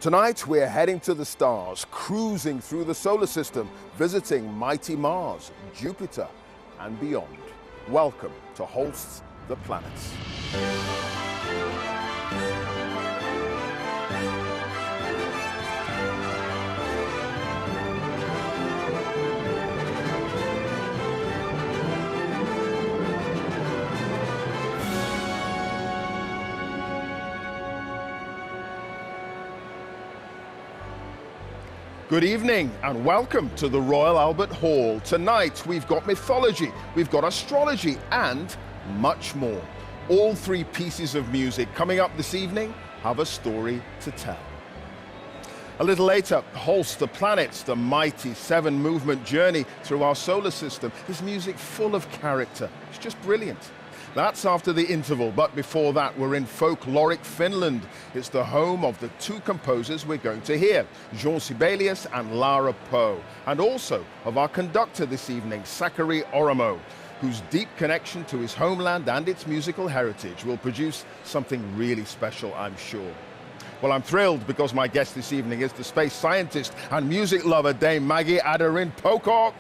Tonight we're heading to the stars, cruising through the solar system, visiting mighty Mars, Jupiter, and beyond. Welcome to Holsts, the Planets. Good evening and welcome to the Royal Albert Hall. Tonight we've got mythology, we've got astrology and much more. All three pieces of music coming up this evening have a story to tell. A little later, Holsts, the Planets, the mighty 7-movement journey through our solar system is music full of character. It's just brilliant. That's after the interval, but before that we're in folkloric Finland. It's the home of the two composers we're going to hear, Jean Sibelius and Lara Poe, and also of our conductor this evening, Sakari Oramo, whose deep connection to his homeland and its musical heritage will produce something really special, I'm sure. Well, I'm thrilled because my guest this evening is the space scientist and music lover, Dame Maggie Adarin Pocock.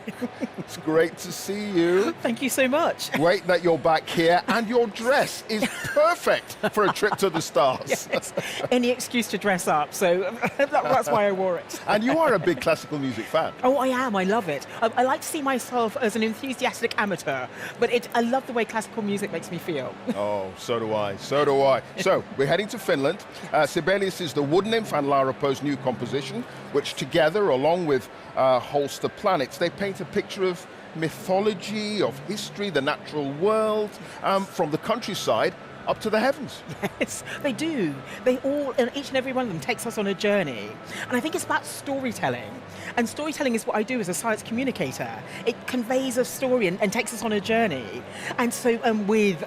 It's great to see you. Thank you so much. Great that you're back here, and your dress is perfect for a trip to the stars. Yes, any excuse to dress up, so that's why I wore it. And you are a big classical music fan. Oh, I am. I love it. I like to see myself as an enthusiastic amateur, but I love the way classical music makes me feel. Oh, so do I. So do I. So, we're heading to Finland. Sibelius is the Wood Nymph and Lara Poe's new composition, which together, along with Holsts, the Planets, they paint a picture of mythology, of history, the natural world, from the countryside up to the heavens. Yes, they do. They all, and each and every one of them takes us on a journey. And I think it's about storytelling. And storytelling is what I do as a science communicator. It conveys a story and takes us on a journey. And so with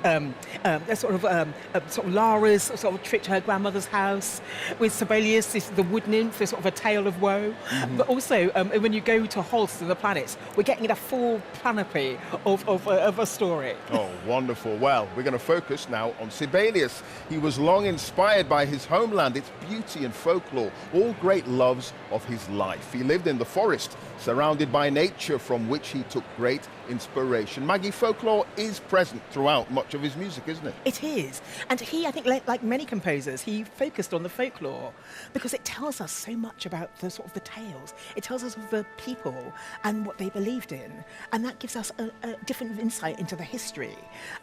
sort of Lara's sort of trip to her grandmother's house, with Sibelius, this, the Wood Nymph, there's sort of a tale of woe. Mm-hmm. But also, when you go to Holsts and the Planets, we're getting a full panoply of a story. Oh, wonderful. Well, we're going to focus now on Sibelius. He was long inspired by his homeland, its beauty and folklore, all great loves of his life. He lived in the forest, surrounded by nature from which he took great inspiration. Maggie, folklore is present throughout much of his music, isn't it? It is. And he, I think, like many composers, he focused on the folklore because it tells us so much about the sort of the tales. It tells us of the people and what they believed in. And that gives us a different insight into the history.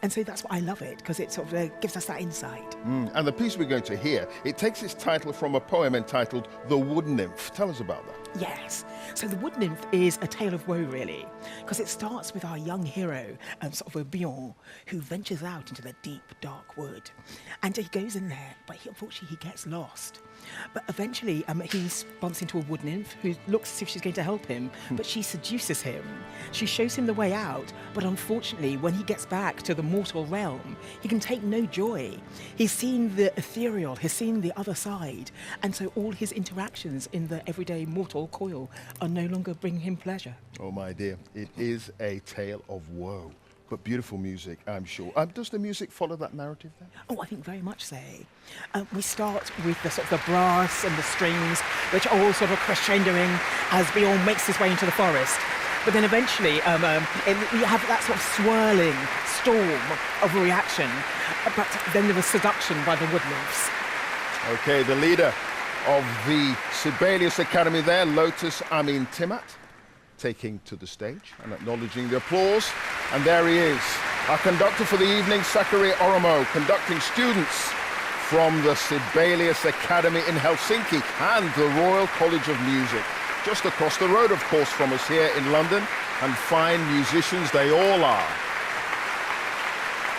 And so that's why I love it, because it sort of gives us that insight. And the piece we're going to hear, it takes its title from a poem entitled The Wood Nymph. Tell us about that. Yes. So The Wood Nymph is a tale of woe, really, because it starts with our young hero, sort of a Bion, who ventures out into the deep, dark wood. And he goes in there, but unfortunately he gets lost. But eventually he bumps into a wood nymph who looks as if she's going to help him, but she seduces him. She shows him the way out, but unfortunately when he gets back to the mortal realm, he can take no joy. He's seen the ethereal, he's seen the other side, and so all his interactions in the everyday mortal coil are no longer bringing him pleasure. Oh my dear, it is a tale of woe. But beautiful music, I'm sure. Does the music follow that narrative then? Oh, I think very much so. We start with the sort of the brass and the strings, which are all sort of crescendoing as Bjorn makes his way into the forest. But then eventually, you have that sort of swirling storm of reaction. But then there was seduction by the wood nymphs. Okay, the leader of the Sibelius Academy there, Lotus Amin Timat, taking to the stage and acknowledging the applause. And there he is, our conductor for the evening, Sakari Oramo, conducting students from the Sibelius Academy in Helsinki and the Royal College of Music. Just across the road, of course, from us here in London, and fine musicians they all are.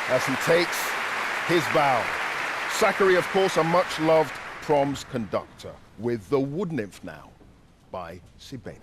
As he takes his bow. Sakari, of course, a much-loved Proms conductor, with The Wood Nymph now by Sibelius.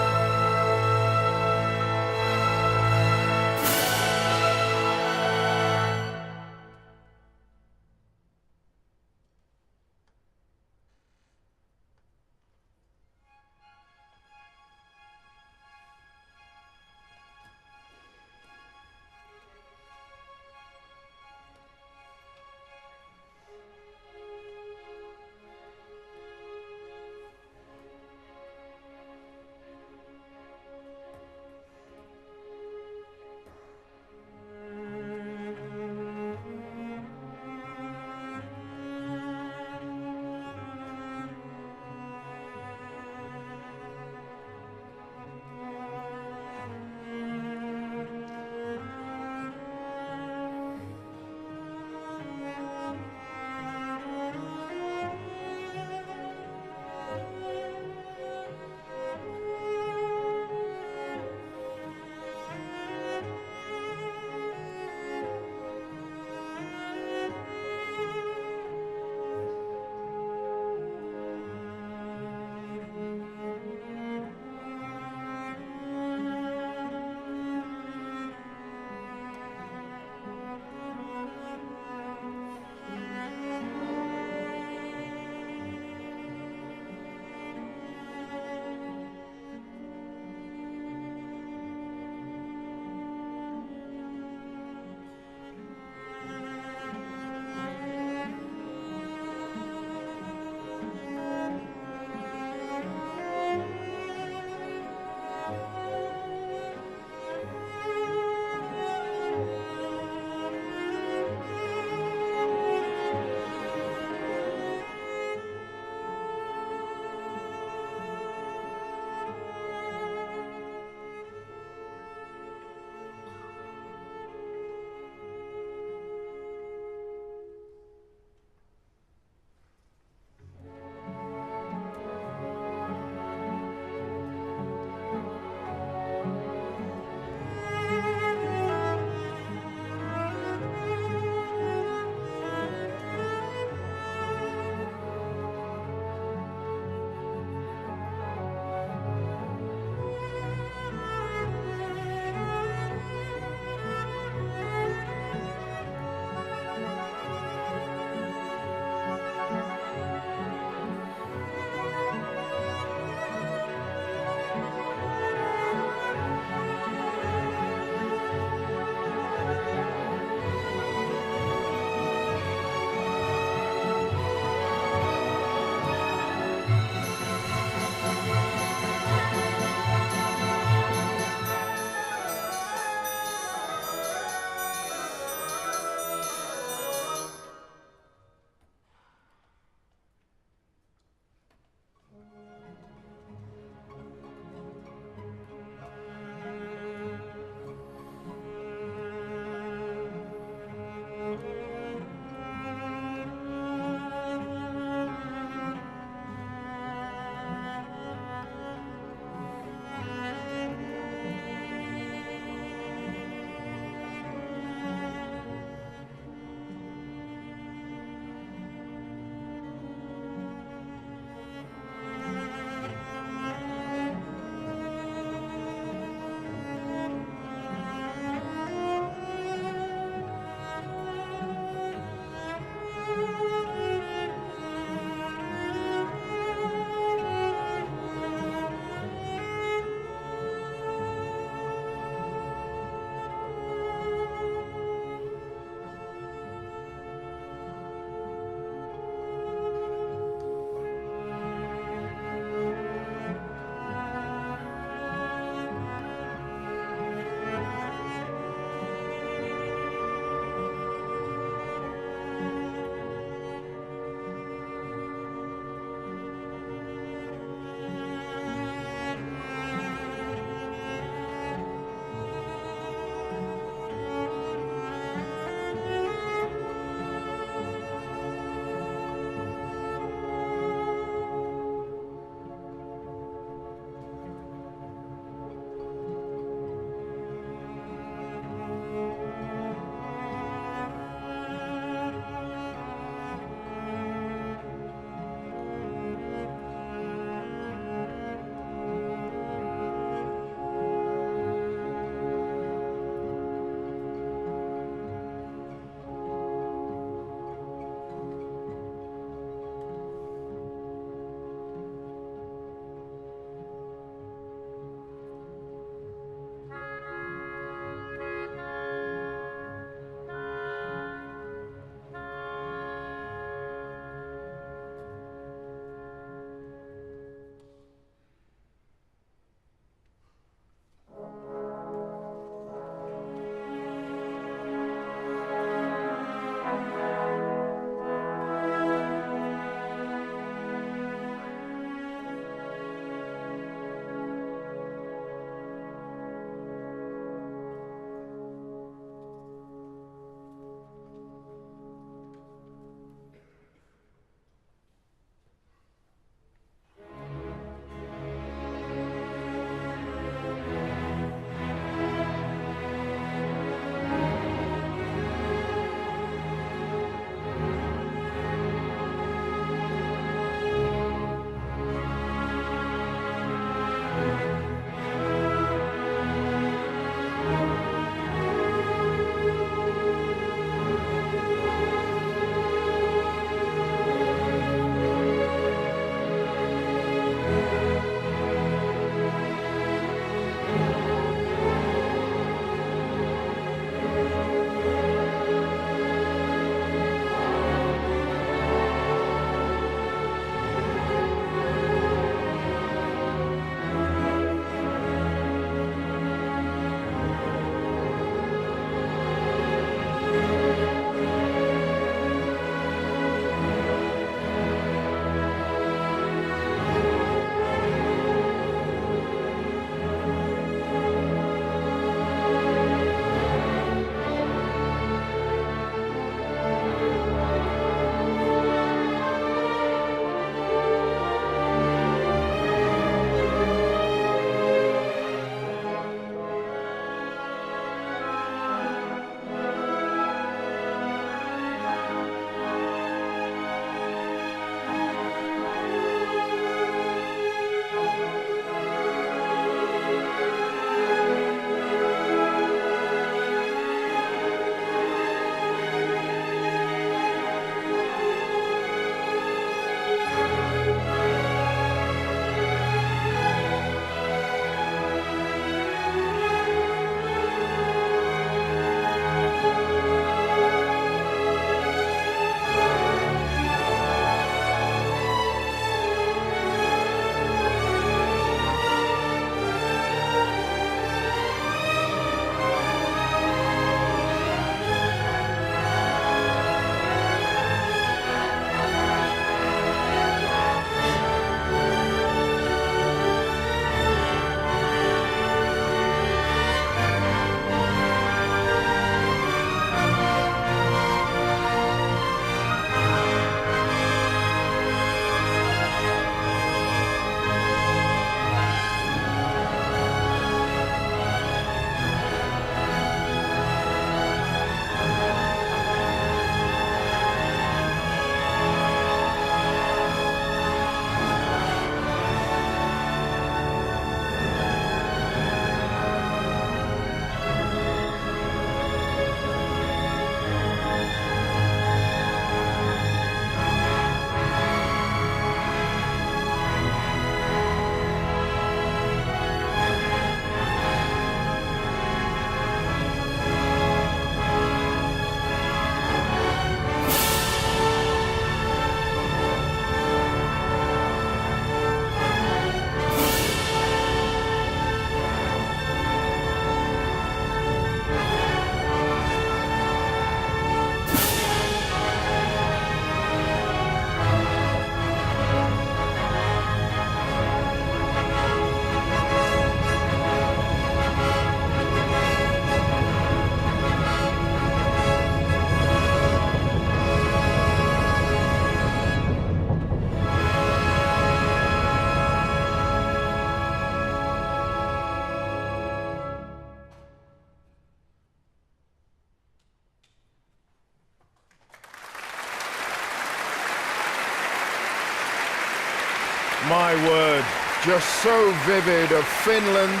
My word, just so vivid of Finland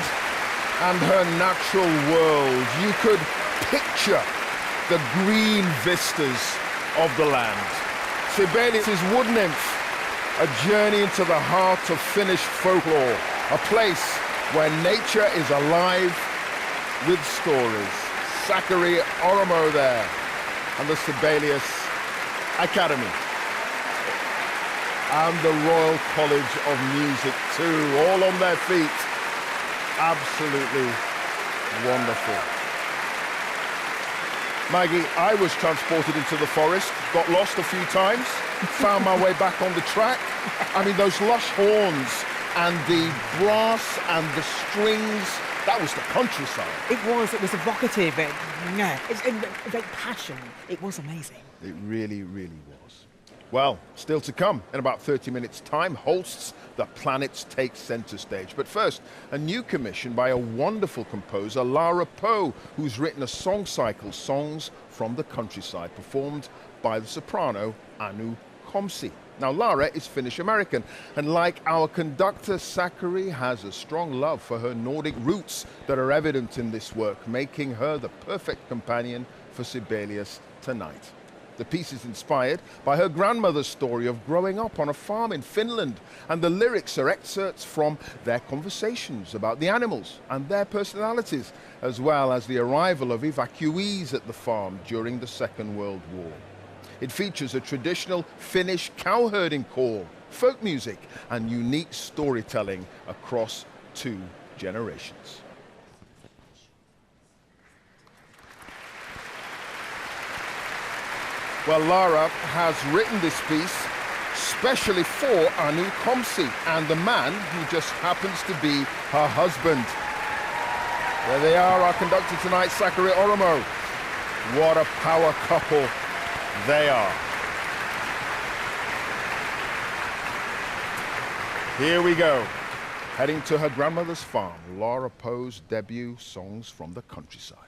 and her natural world. You could picture the green vistas of the land. Sibelius' Wood Nymph, a journey into the heart of Finnish folklore, a place where nature is alive with stories. Sakari Oromo there, and the Sibelius Academy. And the Royal College of Music too, all on their feet. Absolutely wonderful. Maggie, I was transported into the forest, got lost a few times, found my way back on the track. I mean, those lush horns and the brass and the strings, that was the countryside. It was evocative, it's great passion. It was amazing. It really, really was. Well, still to come in about 30 minutes' time, Holsts, The Planets Take Center Stage. But first, a new commission by a wonderful composer, Lara Poe, who's written a song cycle, Songs from the Countryside, performed by the soprano Anu Komsi. Now, Lara is Finnish-American, and like our conductor, Sakari has a strong love for her Nordic roots that are evident in this work, making her the perfect companion for Sibelius tonight. The piece is inspired by her grandmother's story of growing up on a farm in Finland, and the lyrics are excerpts from their conversations about the animals and their personalities, as well as the arrival of evacuees at the farm during the Second World War. It features a traditional Finnish cowherding call, folk music, and unique storytelling across 2 generations. Well, Lara has written this piece specially for Anu Komsi and the man who just happens to be her husband. There they are, our conductor tonight, Sakari Oromo. What a power couple they are. Here we go. Heading to her grandmother's farm, Lara Poe's debut, Songs from the Countryside.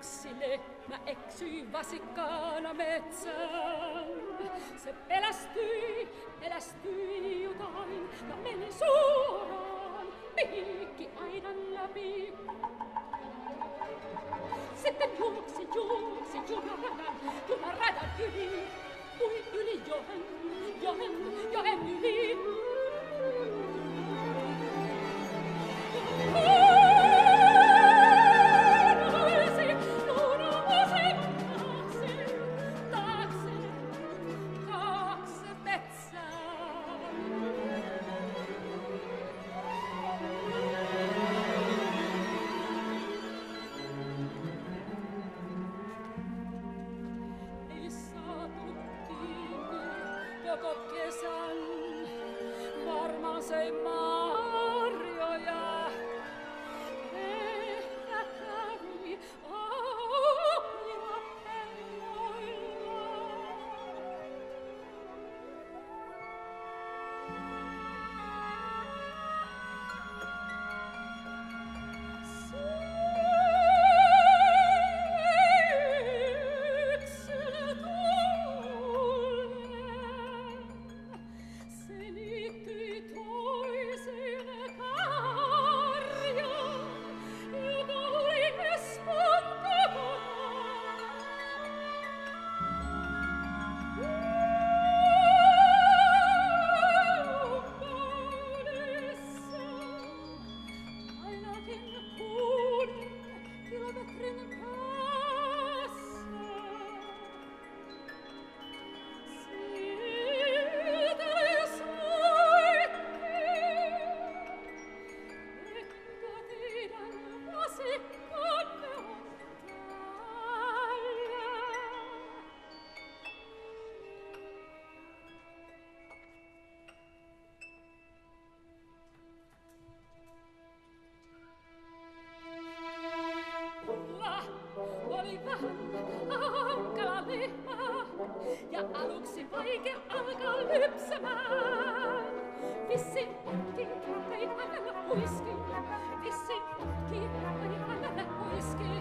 yksine mä eksyin vasikkaana metsään. Se pelästyi jotain ja meni suoraan piikki aidan läpi. Sitten juoksi junaradan yli, ui yli joen yli. Koko kesän varmaan söi marjoja. Ehkä kävi auklia pelloilla. Hankala lehmä, ja aluksi vaikea alkaa lypsämään. Vissin potki, ei hänellä huiski. Vissin potki, ei hänellä huiski.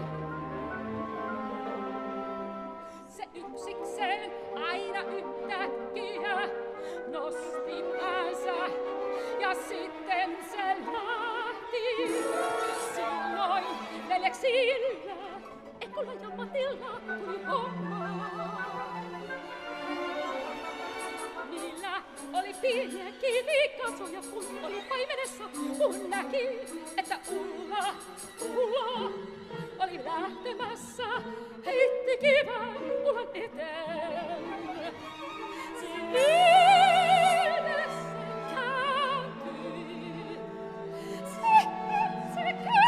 Se yksikseen aina yhtäkkiä nosti päänsä, ja sitten se lähti. Silloin veljeksillä Ekolla ja Matilla tuli hommaa. Niillä oli pieniä kivikasoja, kun oli paimenessa, kun näki, että Ulla oli lähtemässä. Heitti kivään Ullan eteen. Sinne se kääntyi. Se kääntyi.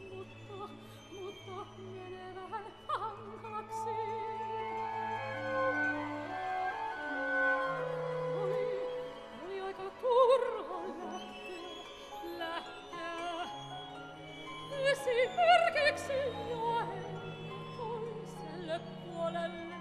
Mutta menevän hankaksi. Oli aika turha lähteä esimerkiksi joen toiselle puolelle.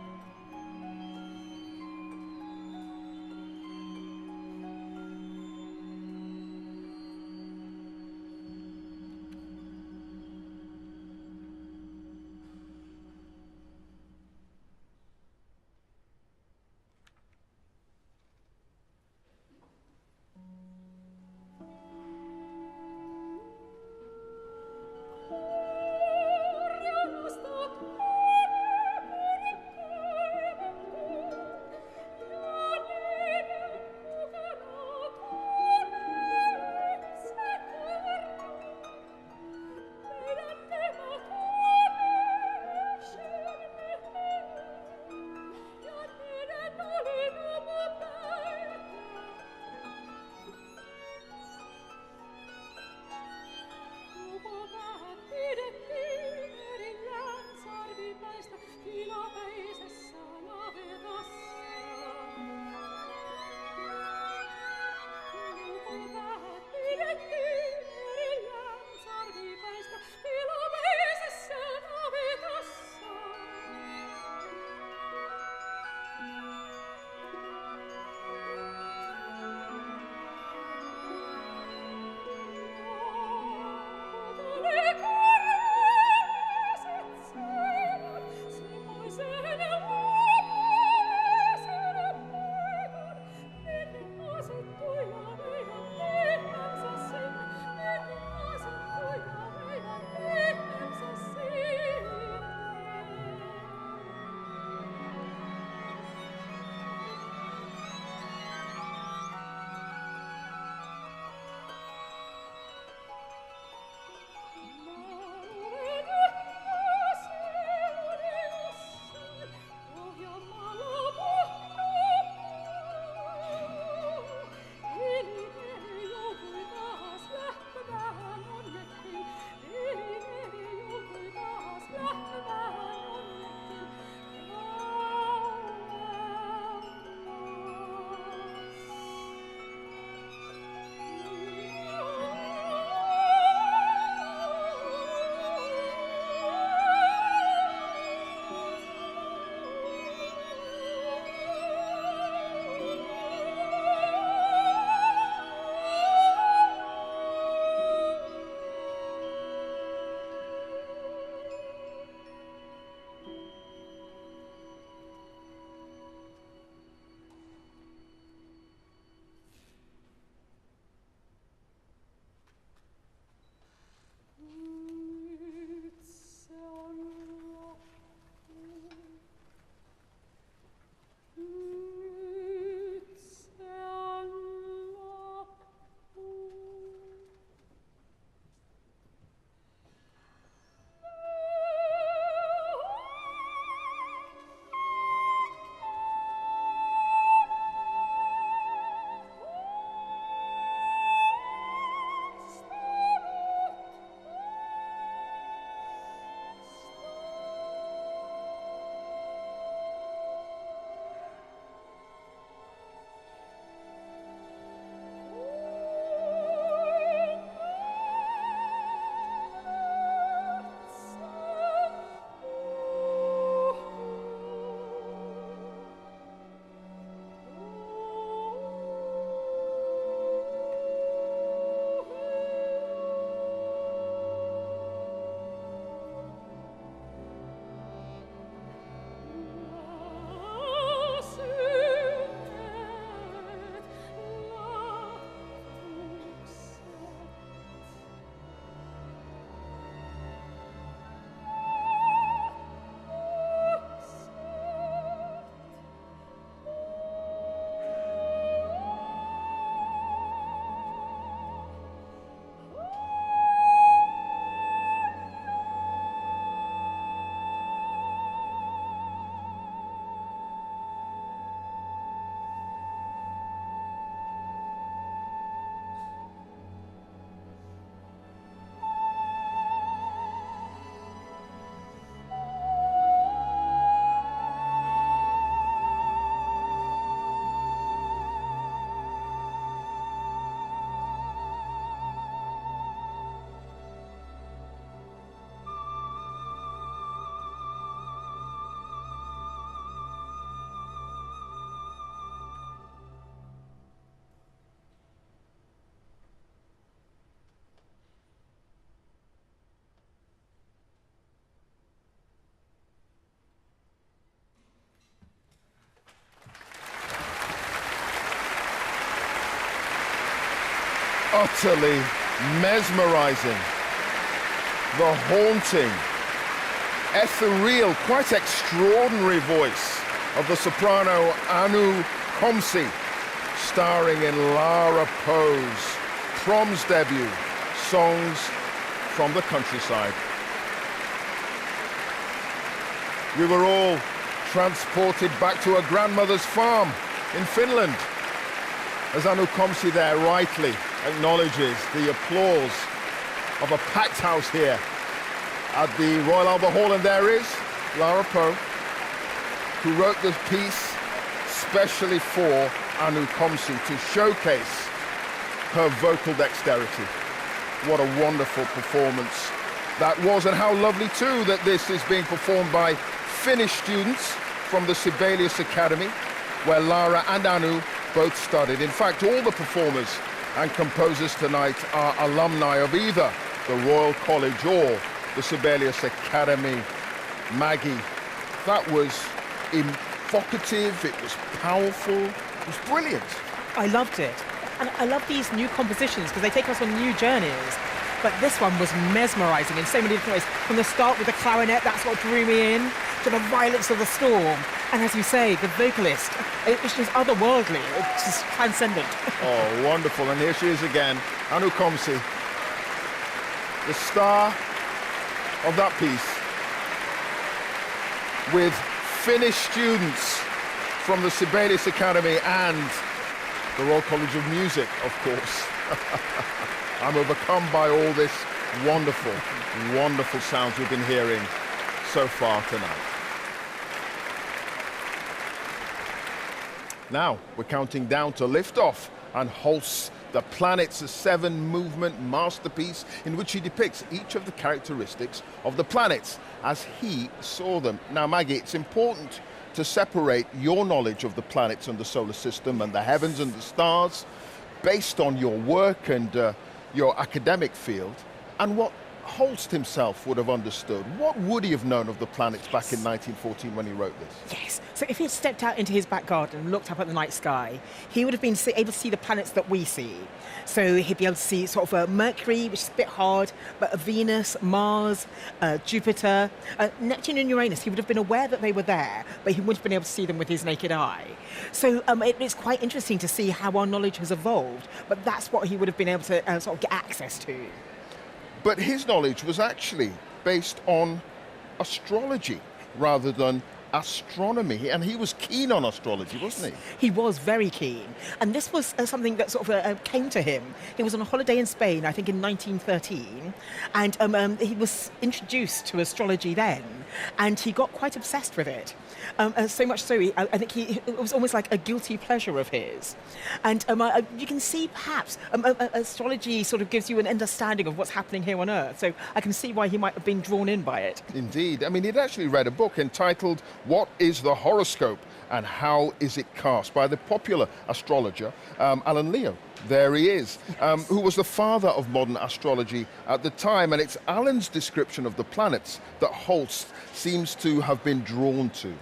utterly mesmerizing. The haunting, ethereal, quite extraordinary voice of the soprano Anu Komsi, starring in Lara Poe's Proms debut, Songs from the Countryside. We were all transported back to her grandmother's farm in Finland, as Anu Komsi there rightly acknowledges the applause of a packed house here at the Royal Albert Hall. And there is Lara Poe, who wrote this piece specially for Anu Komsi to showcase her vocal dexterity. What a wonderful performance that was, and how lovely too that this is being performed by Finnish students from the Sibelius Academy, where Lara and Anu both studied. In fact, all the performers and composers tonight are alumni of either the Royal College or the Sibelius Academy. Maggie, that was evocative, it was powerful, it was brilliant. I loved it. And I love these new compositions because they take us on new journeys. But this one was mesmerizing in so many different ways. From the start with the clarinet, that's what drew me in, to the violence of the storm. And as you say, the vocalist, it's just otherworldly, it's just transcendent. Oh, wonderful. And here she is again, Anu Komsi, the star of that piece, with Finnish students from the Sibelius Academy and the Royal College of Music, of course. I'm overcome by all this wonderful, wonderful sounds we've been hearing so far tonight. Now, we're counting down to liftoff, and Holsts, the planet's a 7-movement masterpiece in which he depicts each of the characteristics of the planets as he saw them. Now, Maggie, it's important to separate your knowledge of the planets and the solar system and the heavens and the stars based on your work and your academic field and what Holst himself would have understood. What would he have known of the planets back in 1914 when he wrote this? Yes. So if he had stepped out into his back garden and looked up at the night sky, he would have been able to see the planets that we see. So he'd be able to see sort of Mercury, which is a bit hard, but Venus, Mars, Jupiter, Neptune and Uranus. He would have been aware that they were there, but he wouldn't have been able to see them with his naked eye. So it's quite interesting to see how our knowledge has evolved, but that's what he would have been able to sort of get access to. But his knowledge was actually based on astrology rather than astronomy, and he was keen on astrology, wasn't he? He was very keen, and this was something that sort of came to him. He was on a holiday in Spain, I think in 1913, and he was introduced to astrology then, and he got quite obsessed with it. So much so, I think it was almost like a guilty pleasure of his. And you can see perhaps astrology sort of gives you an understanding of what's happening here on Earth. So I can see why he might have been drawn in by it. Indeed. I mean, he'd actually read a book entitled What is the Horoscope and How is it Cast by the popular astrologer Alan Leo. There he is, who was the father of modern astrology at the time. And it's Alan's description of the planets that Holst seems to have been drawn to.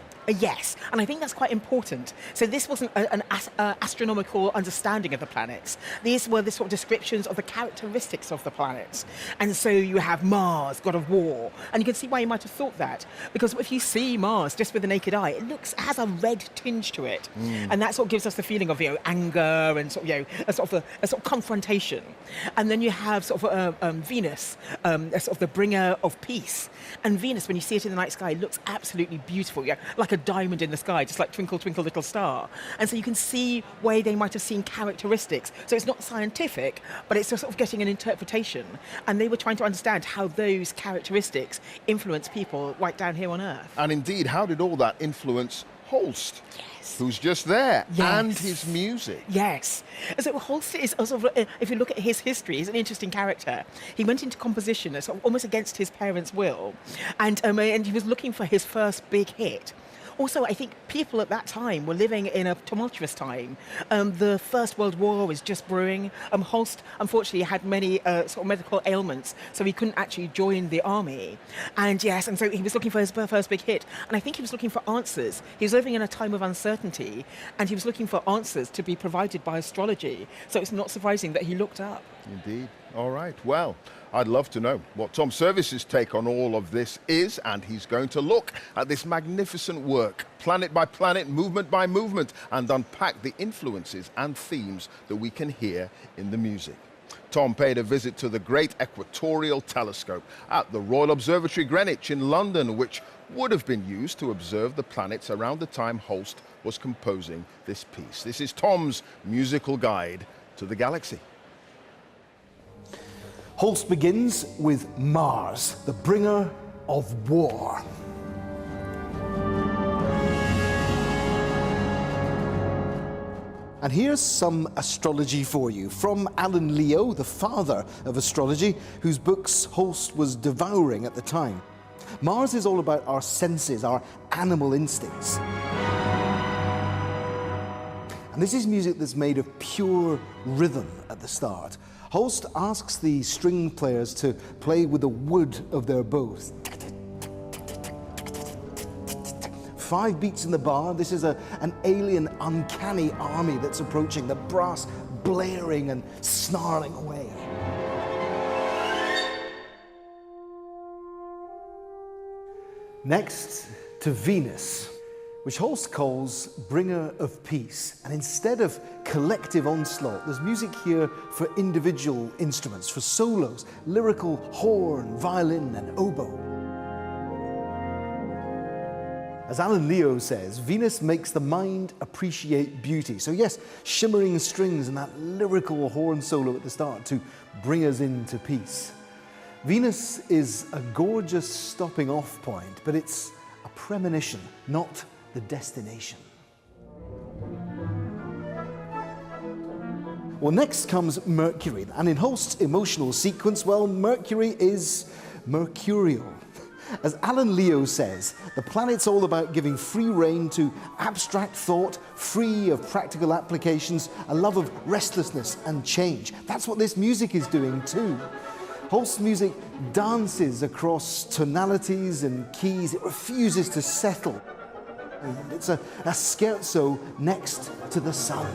Yes, and I think that's quite important. So this wasn't an astronomical understanding of the planets. These were the sort of descriptions of the characteristics of the planets. And so you have Mars, god of war, and you can see why you might have thought that. Because if you see Mars just with the naked eye, it has a red tinge to it. And that sort of gives us the feeling of, anger and sort of, a sort of confrontation. And then you have sort of Venus, sort of the bringer of peace. And Venus, when you see it in the night sky, looks absolutely beautiful, like a diamond in the sky, just like Twinkle, Twinkle, Little Star. And so you can see where they might have seen characteristics. So it's not scientific, but it's just sort of getting an interpretation. And they were trying to understand how those characteristics influence people right down here on Earth. And indeed, how did all that influence Holst? Yes. Who's just there, Yes. and his music. Yes. So Holst is, sort of, if you look at his history, he's an interesting character. He went into composition sort of almost against his parents' will, and he was looking for his first big hit. Also, I think people at that time were living in a tumultuous time. The First World War was just brewing. Holst, unfortunately, had many sort of medical ailments, so he couldn't actually join the army. And yes, and so he was looking for his first big hit. And I think he was looking for answers. He was living in a time of uncertainty, and he was looking for answers to be provided by astrology. So it's not surprising that he looked up. Indeed. All right. Well, I'd love to know what Tom Service's take on all of this is, and he's going to look at this magnificent work, planet by planet, movement by movement, and unpack the influences and themes that we can hear in the music. Tom paid a visit to the Great Equatorial Telescope at the Royal Observatory Greenwich in London, which would have been used to observe the planets around the time Holst was composing this piece. This is Tom's musical guide to the galaxy. Holst begins with Mars, the bringer of war. And here's some astrology for you from Alan Leo, the father of astrology, whose books Holst was devouring at the time. Mars is all about our senses, our animal instincts. And this is music that's made of pure rhythm at the start. Holst asks the string players to play with the wood of their bows. 5 beats in the bar. This is an alien, uncanny army that's approaching, the brass blaring and snarling away. Next, to Venus, which Holst calls bringer of peace. And instead of collective onslaught, there's music here for individual instruments, for solos, lyrical horn, violin, and oboe. As Alan Leo says, Venus makes the mind appreciate beauty. So yes, shimmering strings and that lyrical horn solo at the start to bring us into peace. Venus is a gorgeous stopping off point, but it's a premonition, not the destination. Well, next comes Mercury, and in Holst's emotional sequence, well, Mercury is mercurial. As Alan Leo says, the planet's all about giving free rein to abstract thought, free of practical applications, a love of restlessness and change. That's what this music is doing too. Holst's music dances across tonalities and keys. It refuses to settle. It's a scherzo next to the sun.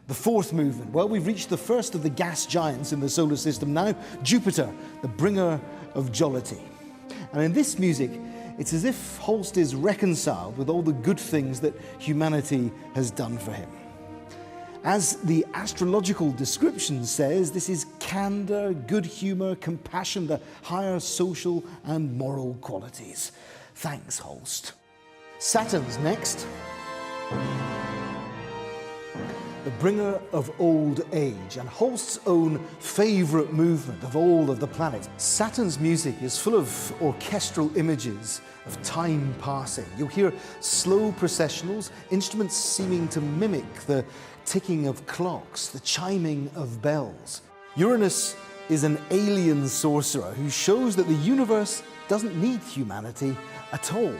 The fourth movement, well, we've reached the first of the gas giants in the solar system now, Jupiter, the bringer of jollity. And in this music, it's as if Holst is reconciled with all the good things that humanity has done for him. As the astrological description says, this is candor, good humor, compassion, the higher social and moral qualities. Thanks, Holst. Saturn's next. The bringer of old age, and Holst's own favourite movement of all of the planets. Saturn's music is full of orchestral images of time passing. You'll hear slow processionals, instruments seeming to mimic the ticking of clocks, the chiming of bells. Uranus is an alien sorcerer who shows that the universe doesn't need humanity at all.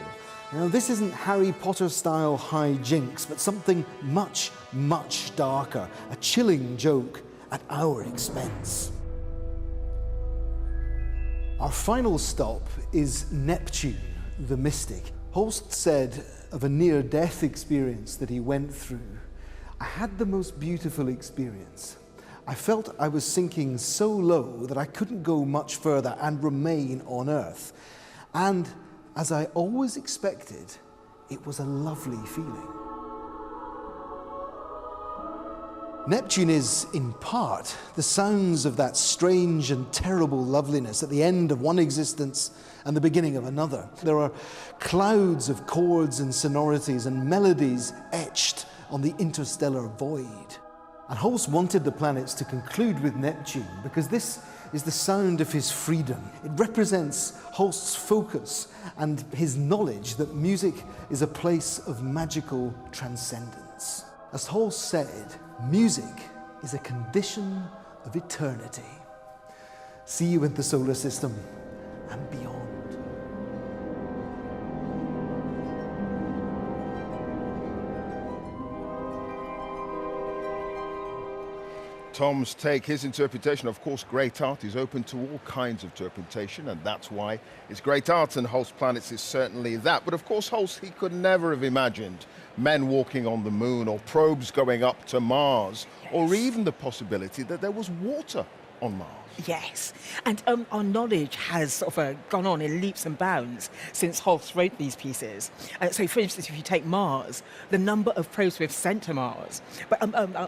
Now, this isn't Harry Potter-style hijinks, but something much, much darker, a chilling joke at our expense. Our final stop is Neptune, the mystic. Holst said of a near-death experience that he went through, "I had the most beautiful experience. I felt I was sinking so low that I couldn't go much further and remain on Earth. And as I always expected, it was a lovely feeling." Neptune is, in part, the sounds of that strange and terrible loveliness at the end of one existence and the beginning of another. There are clouds of chords and sonorities and melodies etched on the interstellar void. And Holst wanted the planets to conclude with Neptune because this is the sound of his freedom. It represents Holst's focus and his knowledge that music is a place of magical transcendence. As Holst said, music is a condition of eternity. See you in the solar system and beyond. Tom's take, his interpretation, of course, great art is open to all kinds of interpretation, and that's why it's great art, and Holsts Planets is certainly that. But of course, Holst, he could never have imagined men walking on the moon or probes going up to Mars, or even the possibility that there was water on Mars. Yes, and our knowledge has sort of gone on in leaps and bounds since Holst wrote these pieces. So, for instance, if you take Mars, the number of probes we've sent to Mars, but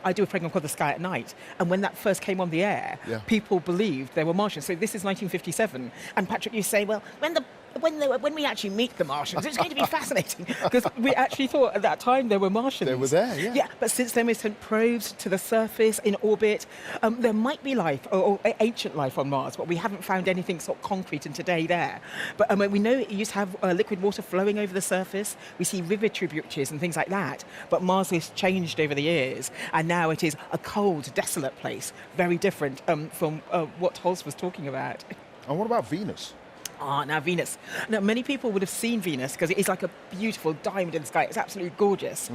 I do a program called The Sky at Night, and when that first came on the air, people believed they were Martians. So this is 1957, and Patrick, you say, well, when we actually meet the Martians, it's going to be fascinating, because we actually thought at that time there were Martians. They were there, yeah. Yeah, but since then we've sent probes to the surface in orbit. There might be life, or ancient life on Mars, but we haven't found anything sort of concrete and today there. But we know it used to have liquid water flowing over the surface. We see river tributaries and things like that. But Mars has changed over the years, and now it is a cold, desolate place, very different from what Holst was talking about. And what about Venus? Now Venus. Now, many people would have seen Venus because it is like a beautiful diamond in the sky. It's absolutely gorgeous.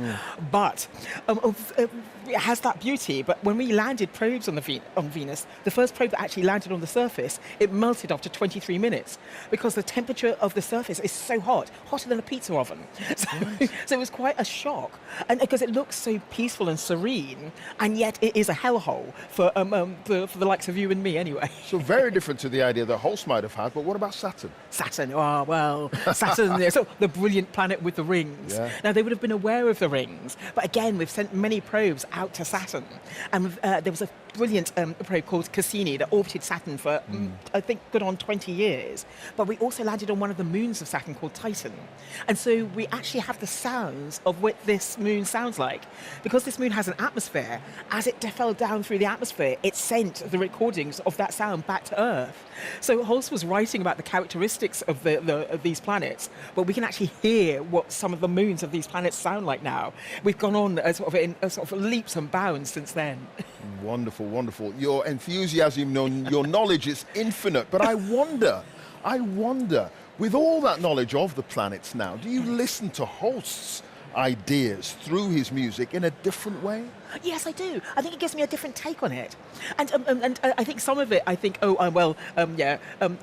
But it has that beauty. But when we landed probes on Venus, the first probe that actually landed on the surface, it melted after 23 minutes because the temperature of the surface is so hot, hotter than a pizza oven. So it was quite a shock. And because it looks so peaceful and serene, and yet it is a hellhole for the likes of you and me anyway. So very different to the idea that Holst might have had, but what about Saturn? Saturn, oh well, Saturn, so the brilliant planet with the rings. Yeah. Now they would have been aware of the rings, but again, we've sent many probes out to Saturn, and there was a brilliant probe called Cassini that orbited Saturn for, I think, good on 20 years. But we also landed on one of the moons of Saturn called Titan. And so we actually have the sounds of what this moon sounds like. Because this moon has an atmosphere, as it fell down through the atmosphere, it sent the recordings of that sound back to Earth. So Holst was writing about the characteristics of of these planets, but we can actually hear what some of the moons of these planets sound like now. We've gone on in leaps and bounds since then. Wonderful, wonderful. Your enthusiasm, your knowledge is infinite. But I wonder, with all that knowledge of the planets now, do you listen to Holst's ideas through his music in a different way? Yes, I do. I think it gives me a different take on it. And I think some of it, I think,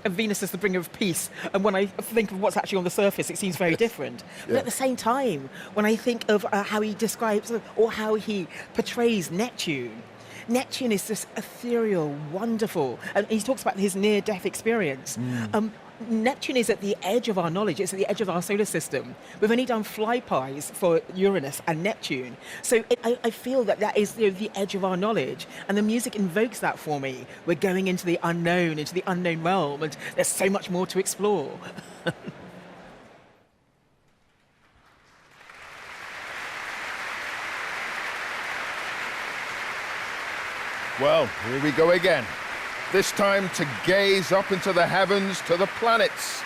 Venus is the bringer of peace. And when I think of what's actually on the surface, it seems very different. But at the same time, when I think of how he describes or how he portrays Neptune, Neptune is this ethereal, wonderful, and he talks about his near-death experience. Neptune is at the edge of our knowledge. It's at the edge of our solar system. We've only done flybys for Uranus and Neptune. So I feel that is the edge of our knowledge. And the music invokes that for me. We're going into the unknown realm, and there's so much more to explore. Well, here we go again. This time to gaze up into the heavens to the planets.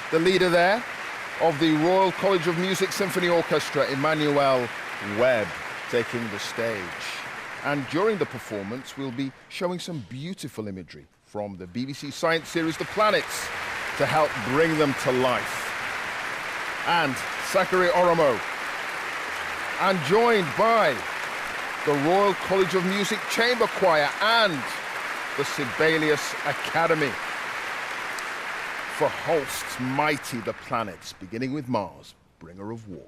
The leader there of the Royal College of Music Symphony Orchestra, Emmanuel Webb, taking the stage. And during the performance, we'll be showing some beautiful imagery from the BBC Science series, The Planets, to help bring them to life. And Zachary Oromo, and joined by the Royal College of Music Chamber Choir and the Sibelius Academy for Holst's mighty The Planets, beginning with Mars, bringer of war.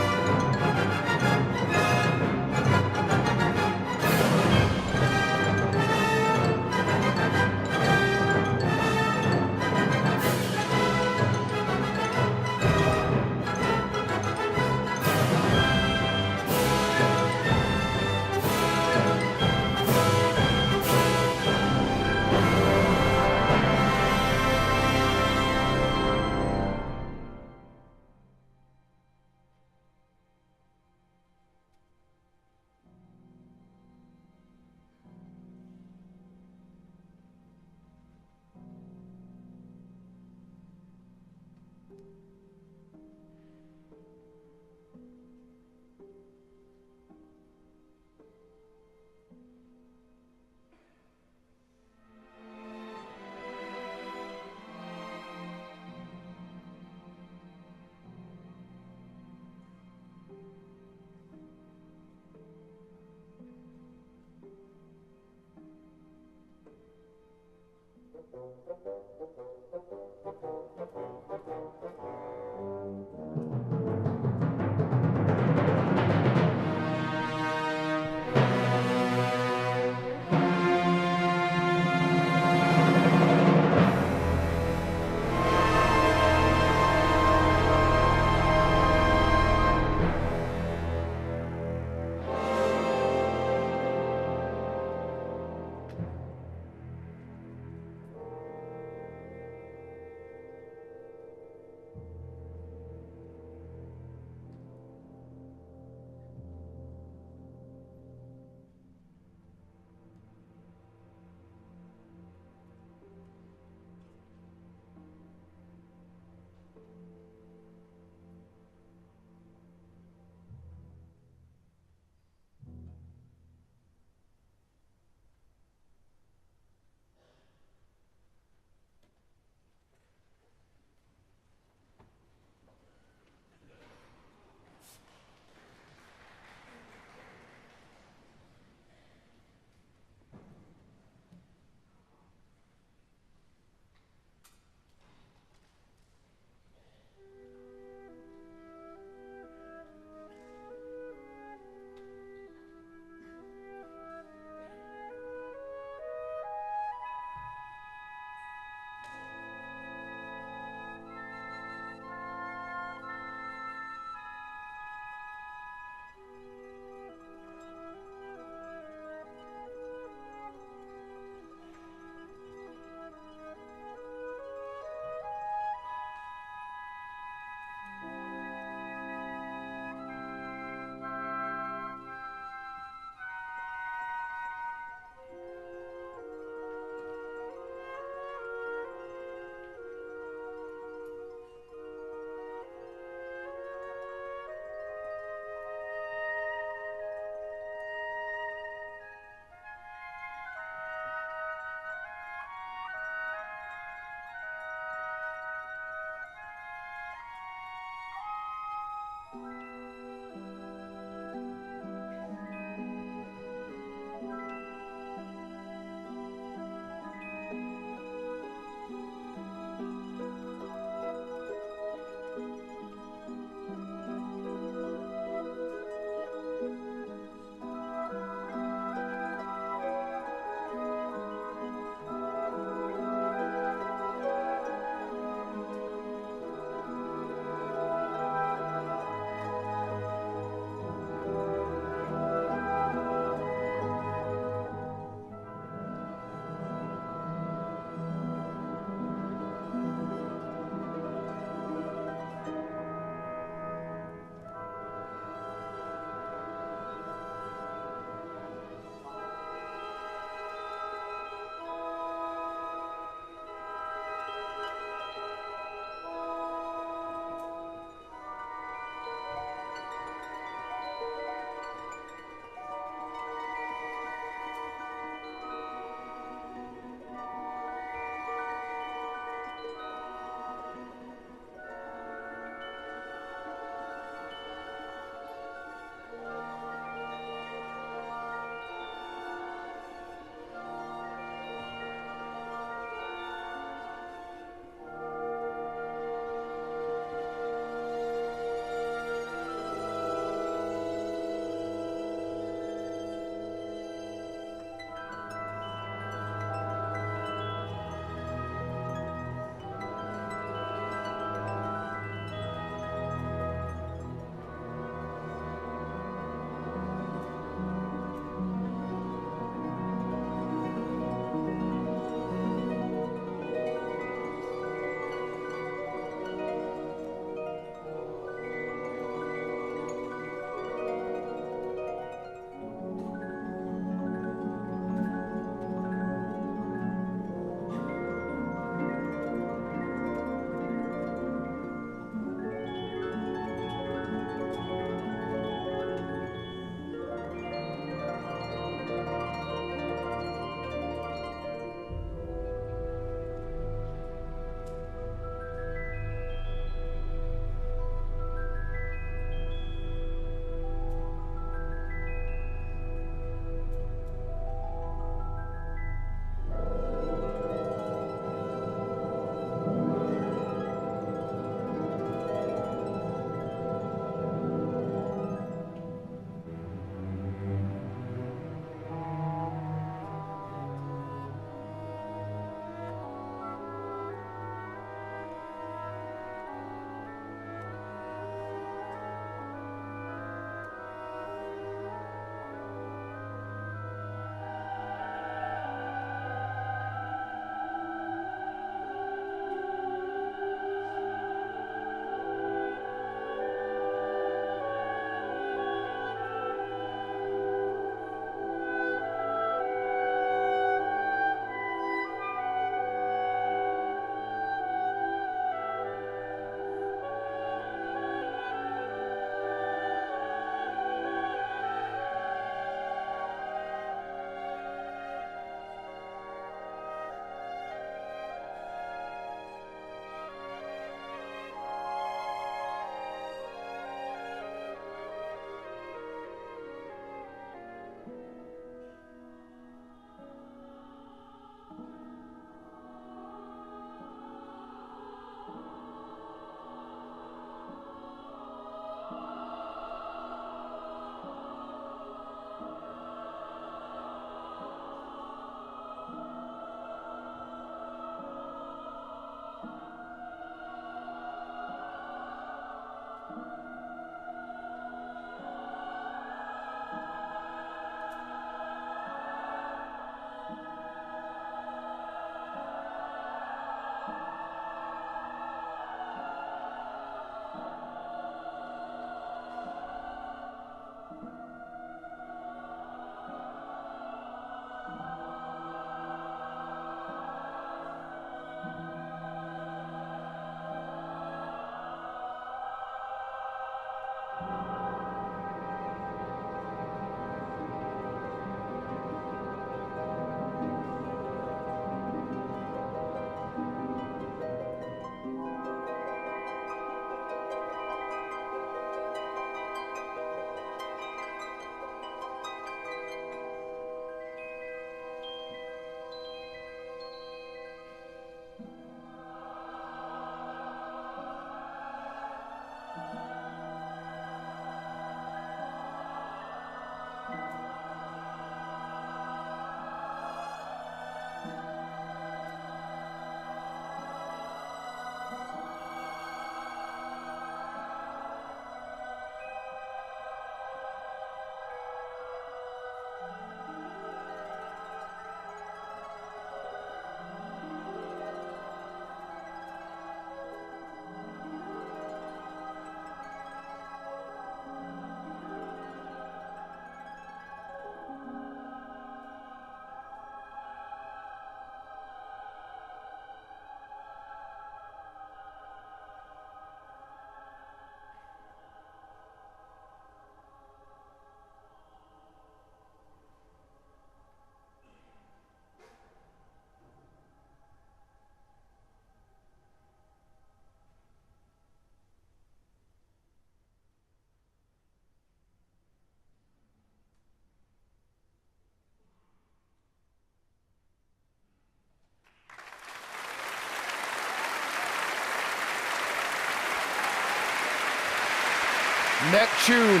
Neptune,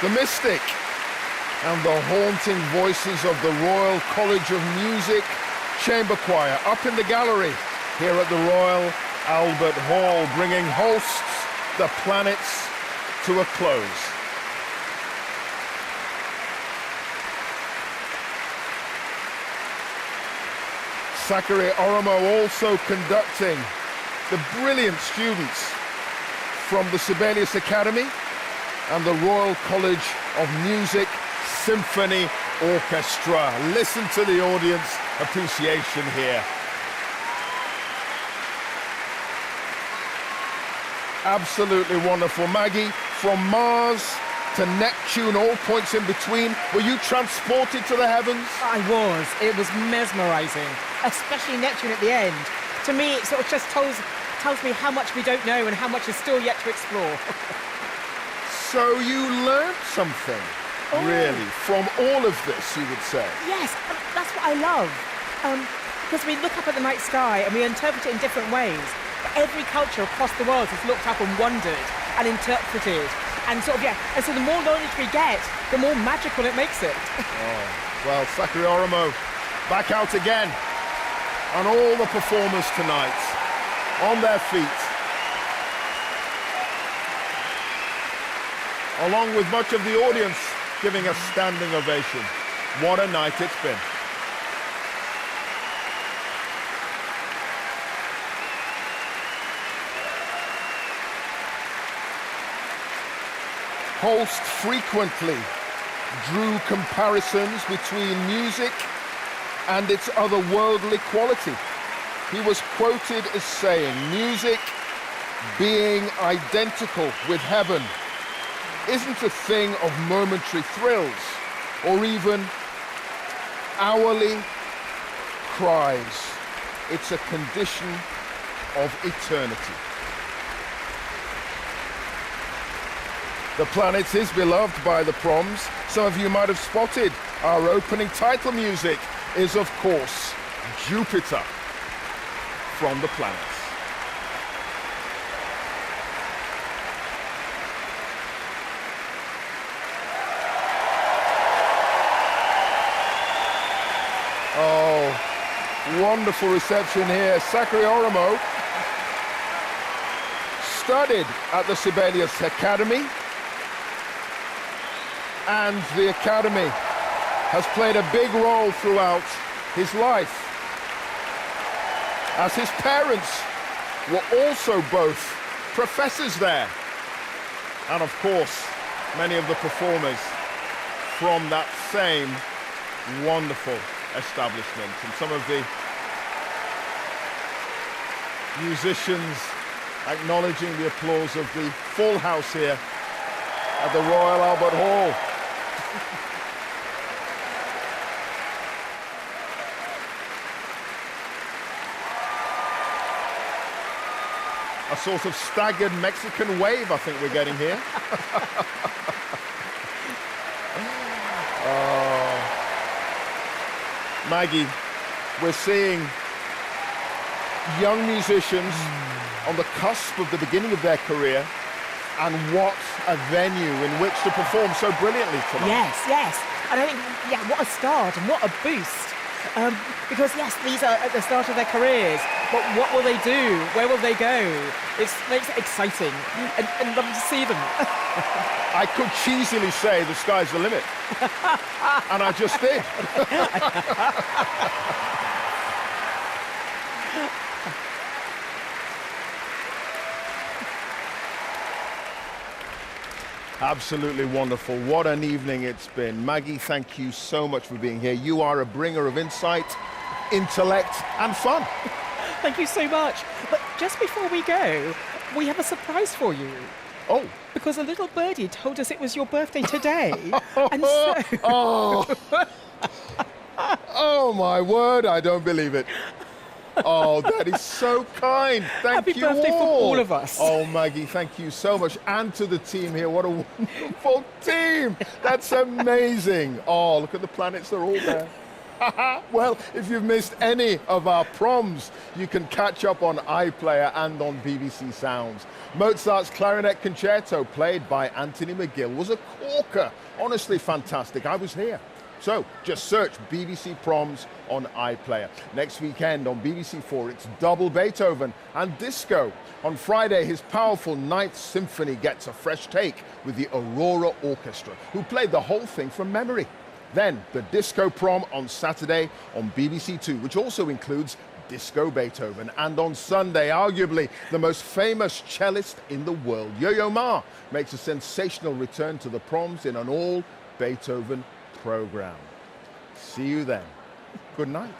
the mystic, and the haunting voices of the Royal College of Music Chamber Choir up in the gallery here at the Royal Albert Hall, bringing Holsts, the planets, to a close. Zachary Oromo also conducting the brilliant students from the Sibelius Academy and the Royal College of Music Symphony Orchestra. Listen to the audience appreciation here. Absolutely wonderful. Maggie, from Mars to Neptune, all points in between, were you transported to the heavens? I was. It was mesmerising, especially Neptune at the end. To me, it sort of just tells me how much we don't know and how much is still yet to explore. So you learned something, really, from all of this, you would say? Yes, and that's what I love. Because we look up at the night sky and we interpret it in different ways. But every culture across the world has looked up and wondered and interpreted. And sort of, and so the more knowledge we get, the more magical it makes it. Oh, well, Zachary Oromo back out again. And all the performers tonight on their feet, along with much of the audience giving a standing ovation. What a night it's been. Holst frequently drew comparisons between music and its otherworldly quality. He was quoted as saying, "Music, being identical with heaven, isn't a thing of momentary thrills or even hourly cries. It's a condition of eternity." The Planets is beloved by the Proms. Some of you might have spotted our opening title music is, of course, Jupiter from the Planets. Oh, wonderful reception here. Zachary Oromo studied at the Sibelius Academy, and the Academy has played a big role throughout his life, as his parents were also both professors there. And of course, many of the performers from that same wonderful establishment. And some of the musicians acknowledging the applause of the full house here at the Royal Albert Hall. A sort of staggered Mexican wave, I think we're getting here. Oh. Maggie, we're seeing young musicians on the cusp of the beginning of their career, and what a venue in which to perform so brilliantly tonight. Yes, yes. And I think, what a start and what a boost. Because, yes, these are at the start of their careers, but what will they do? Where will they go? It makes it exciting and lovely to see them. I could cheesily say the sky's the limit. And I just did. Absolutely wonderful. What an evening it's been. Maggie, thank you so much for being here. You are a bringer of insight, intellect, and fun. Thank you so much. But just before we go, we have a surprise for you. Oh. Because a little birdie told us it was your birthday today. And so... Oh. Oh, my word, I don't believe it. Oh, that is so kind. Thank you all. Happy birthday for all of us. Oh, Maggie, thank you so much. And to the team here. What a wonderful team. That's amazing. Oh, look at the planets. They're all there. Well, if you've missed any of our proms, you can catch up on iPlayer and on BBC Sounds. Mozart's Clarinet Concerto, played by Anthony McGill, was a corker. Honestly fantastic. I was here. So just search BBC Proms on iPlayer. Next weekend on BBC4, it's double Beethoven and disco. On Friday, his powerful Ninth Symphony gets a fresh take with the Aurora Orchestra, who played the whole thing from memory. Then the disco prom on Saturday on BBC2, which also includes Disco Beethoven. And on Sunday, arguably the most famous cellist in the world, Yo-Yo Ma, makes a sensational return to the proms in an all-Beethoven program. See you then. Good night.